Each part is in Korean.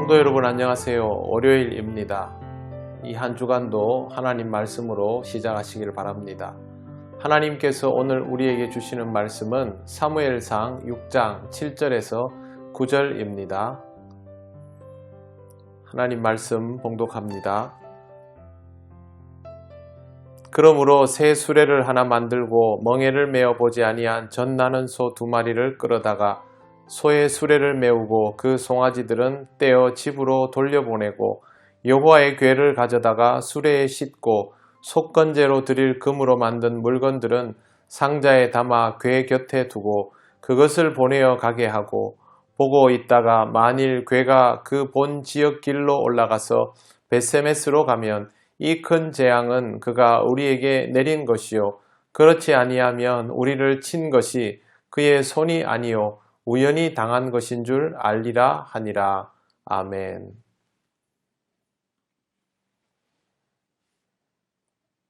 성도 여러분 안녕하세요. 월요일입니다. 이 한 주간도 하나님 말씀으로 시작하시길 바랍니다. 하나님께서 오늘 우리에게 주시는 말씀은 사무엘상 6장 7절에서 9절입니다. 하나님 말씀 봉독합니다. 그러므로 새 수레를 하나 만들고 멍에를 메어 보지 아니한 젖 나는 소 2마리를 끌어다가 소의 수레를 메우고 그 송아지들은 떼어 집으로 돌려보내고 여호와의 궤를 가져다가 수레에 싣고 속건제로 드릴 금으로 만든 물건들은 상자에 담아 궤 곁에 두고 그것을 보내어 가게 하고 보고 있다가 만일 궤가 그 본 지역 길로 올라가서 벳세메스로 가면 이 큰 재앙은 그가 우리에게 내린 것이요 그렇지 아니하면 우리를 친 것이 그의 손이 아니요 우연히 당한 것인 줄 알리라 하니라. 아멘.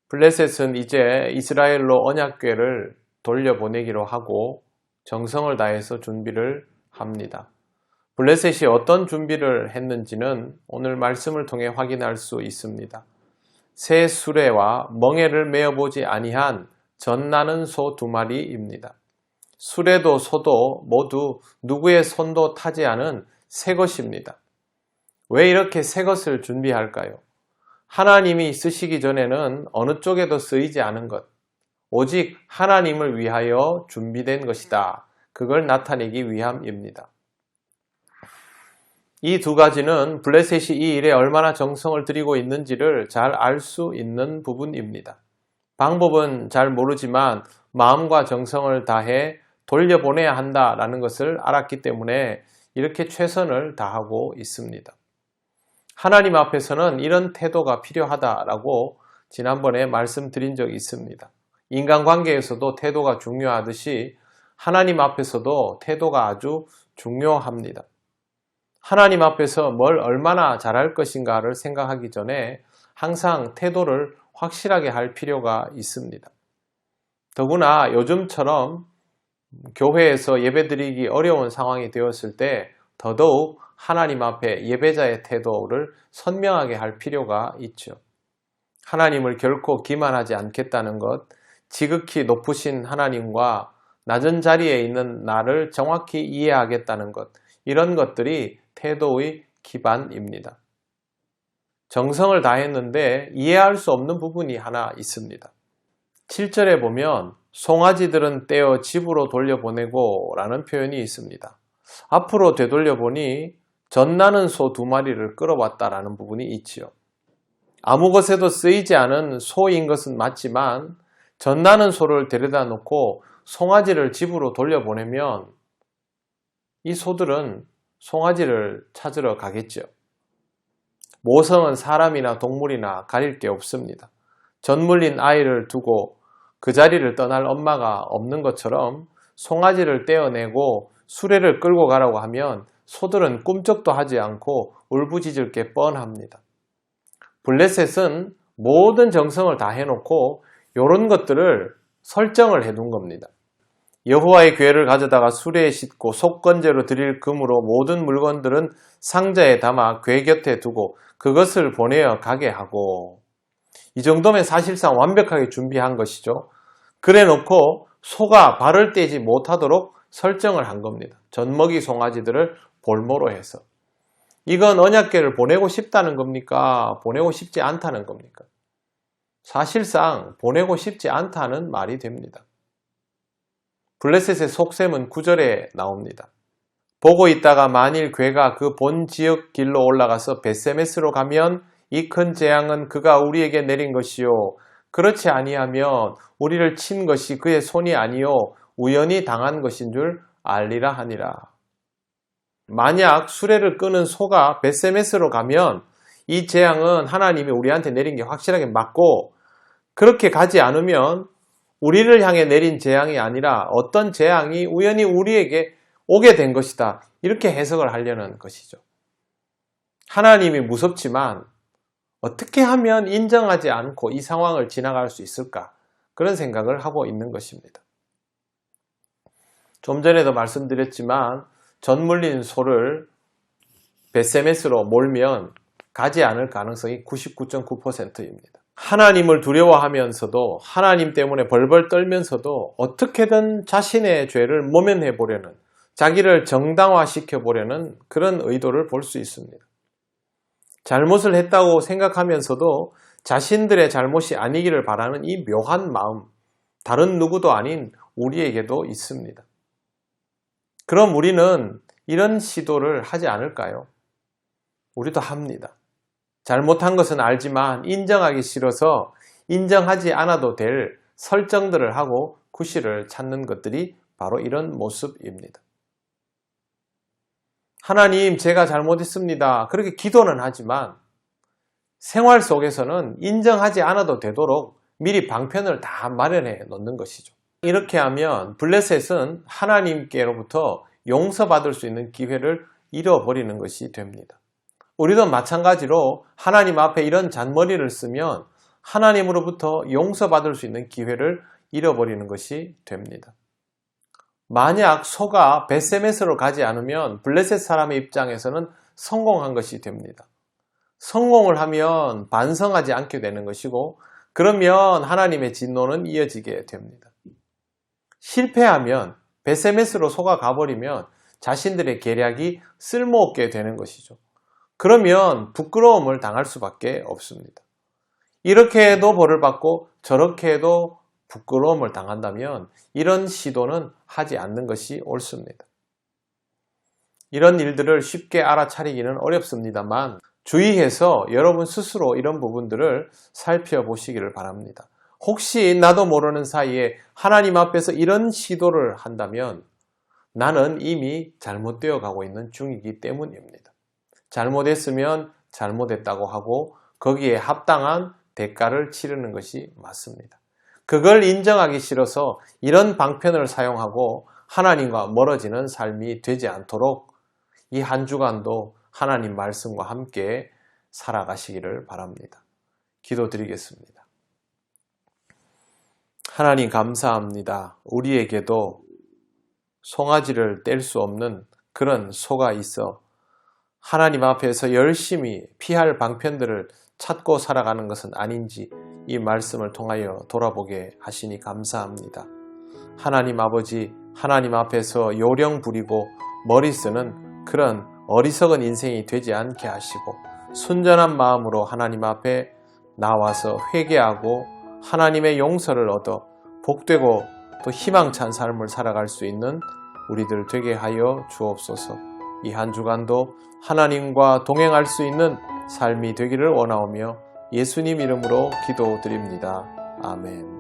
블레셋은 이제 이스라엘로 언약궤를 돌려보내기로 하고 정성을 다해서 준비를 합니다. 블레셋이 어떤 준비를 했는지는 오늘 말씀을 통해 확인할 수 있습니다. 새 수레와 멍에를 메어보지 아니한 젖 나는 소 2마리입니다. 수레도 소도 모두 누구의 손도 타지 않은 새 것입니다. 왜 이렇게 새 것을 준비할까요? 하나님이 쓰시기 전에는 어느 쪽에도 쓰이지 않은 것, 오직 하나님을 위하여 준비된 것이다. 그걸 나타내기 위함입니다. 이 두 가지는 블레셋이 이 일에 얼마나 정성을 들이고 있는지를 잘 알 수 있는 부분입니다. 방법은 잘 모르지만 마음과 정성을 다해 돌려보내야 한다라는 것을 알았기 때문에 이렇게 최선을 다하고 있습니다. 하나님 앞에서는 이런 태도가 필요하다라고 지난번에 말씀드린 적이 있습니다. 인간관계에서도 태도가 중요하듯이 하나님 앞에서도 태도가 아주 중요합니다. 하나님 앞에서 뭘 얼마나 잘할 것인가를 생각하기 전에 항상 태도를 확실하게 할 필요가 있습니다. 더구나 요즘처럼 교회에서 예배드리기 어려운 상황이 되었을 때 더더욱 하나님 앞에 예배자의 태도를 선명하게 할 필요가 있죠. 하나님을 결코 기만하지 않겠다는 것, 지극히 높으신 하나님과 낮은 자리에 있는 나를 정확히 이해하겠다는 것, 이런 것들이 태도의 기반입니다. 정성을 다했는데 이해할 수 없는 부분이 하나 있습니다. 7절에 보면 송아지들은 떼어 집으로 돌려보내고 라는 표현이 있습니다. 앞으로 되돌려보니 젖 나는 소 2마리를 끌어왔다라는 부분이 있지요. 아무 것에도 쓰이지 않은 소인 것은 맞지만 젖 나는 소를 데려다 놓고 송아지를 집으로 돌려보내면 이 소들은 송아지를 찾으러 가겠죠. 모성은 사람이나 동물이나 가릴 게 없습니다. 젖 물린 아이를 두고 그 자리를 떠날 엄마가 없는 것처럼 송아지를 떼어내고 수레를 끌고 가라고 하면 소들은 꿈쩍도 하지 않고 울부짖을 게 뻔합니다. 블레셋은 모든 정성을 다 해놓고 이런 것들을 설정을 해둔 겁니다. 여호와의 궤를 가져다가 수레에 싣고 속건제로 드릴 금으로 모든 물건들은 상자에 담아 궤 곁에 두고 그것을 보내어 가게 하고, 이 정도면 사실상 완벽하게 준비한 것이죠. 그래 놓고 소가 발을 떼지 못하도록 설정을 한 겁니다. 젖먹이 송아지들을 볼모로 해서. 이건 언약궤를 보내고 싶다는 겁니까? 보내고 싶지 않다는 겁니까? 사실상 보내고 싶지 않다는 말이 됩니다. 블레셋의 속셈은 9절에 나옵니다. 보고 있다가 만일 궤가 그 본 지역 길로 올라가서 벳세메스로 가면 이 큰 재앙은 그가 우리에게 내린 것이요 그렇지 아니하면 우리를 친 것이 그의 손이 아니요 우연히 당한 것인 줄 알리라 하니라. 만약 수레를 끄는 소가 벳세메스로 가면 이 재앙은 하나님이 우리한테 내린 게 확실하게 맞고, 그렇게 가지 않으면 우리를 향해 내린 재앙이 아니라 어떤 재앙이 우연히 우리에게 오게 된 것이다. 이렇게 해석을 하려는 것이죠. 하나님이 무섭지만 어떻게 하면 인정하지 않고 이 상황을 지나갈 수 있을까? 그런 생각을 하고 있는 것입니다. 좀 전에도 말씀드렸지만 젖 물린 소를 SMS로 몰면 가지 않을 가능성이 99.9%입니다. 하나님을 두려워하면서도 하나님 때문에 벌벌 떨면서도 어떻게든 자신의 죄를 모면해 보려는, 자기를 정당화시켜 보려는 그런 의도를 볼 수 있습니다. 잘못을 했다고 생각하면서도 자신들의 잘못이 아니기를 바라는 이 묘한 마음, 다른 누구도 아닌 우리에게도 있습니다. 그럼 우리는 이런 시도를 하지 않을까요? 우리도 합니다. 잘못한 것은 알지만 인정하기 싫어서 인정하지 않아도 될 설정들을 하고 구실을 찾는 것들이 바로 이런 모습입니다. 하나님, 제가 잘못했습니다. 그렇게 기도는 하지만 생활 속에서는 인정하지 않아도 되도록 미리 방편을 다 마련해 놓는 것이죠. 이렇게 하면 블레셋은 하나님께로부터 용서받을 수 있는 기회를 잃어버리는 것이 됩니다. 우리도 마찬가지로 하나님 앞에 이런 잔머리를 쓰면 하나님으로부터 용서받을 수 있는 기회를 잃어버리는 것이 됩니다. 만약 소가 벳세메스로 가지 않으면 블레셋 사람의 입장에서는 성공한 것이 됩니다. 성공을 하면 반성하지 않게 되는 것이고, 그러면 하나님의 진노는 이어지게 됩니다. 실패하면 벳세메스로 소가 가버리면 자신들의 계략이 쓸모없게 되는 것이죠. 그러면 부끄러움을 당할 수밖에 없습니다. 이렇게 해도 벌을 받고 저렇게 해도 부끄러움을 당한다면 이런 시도는 하지 않는 것이 옳습니다. 이런 일들을 쉽게 알아차리기는 어렵습니다만 주의해서 여러분 스스로 이런 부분들을 살펴보시기를 바랍니다. 혹시 나도 모르는 사이에 하나님 앞에서 이런 시도를 한다면 나는 이미 잘못되어 가고 있는 중이기 때문입니다. 잘못했으면 잘못했다고 하고 거기에 합당한 대가를 치르는 것이 맞습니다. 그걸 인정하기 싫어서 이런 방편을 사용하고 하나님과 멀어지는 삶이 되지 않도록 이 한 주간도 하나님 말씀과 함께 살아가시기를 바랍니다. 기도드리겠습니다. 하나님 감사합니다. 우리에게도 송아지를 뗄 수 없는 그런 소가 있어 하나님 앞에서 열심히 피할 방편들을 찾고 살아가는 것은 아닌지 이 말씀을 통하여 돌아보게 하시니 감사합니다. 하나님 아버지, 하나님 앞에서 요령 부리고 머리 쓰는 그런 어리석은 인생이 되지 않게 하시고 순전한 마음으로 하나님 앞에 나와서 회개하고 하나님의 용서를 얻어 복되고 또 희망찬 삶을 살아갈 수 있는 우리들 되게 하여 주옵소서. 이 한 주간도 하나님과 동행할 수 있는 삶이 되기를 원하오며 예수님 이름으로 기도드립니다. 아멘.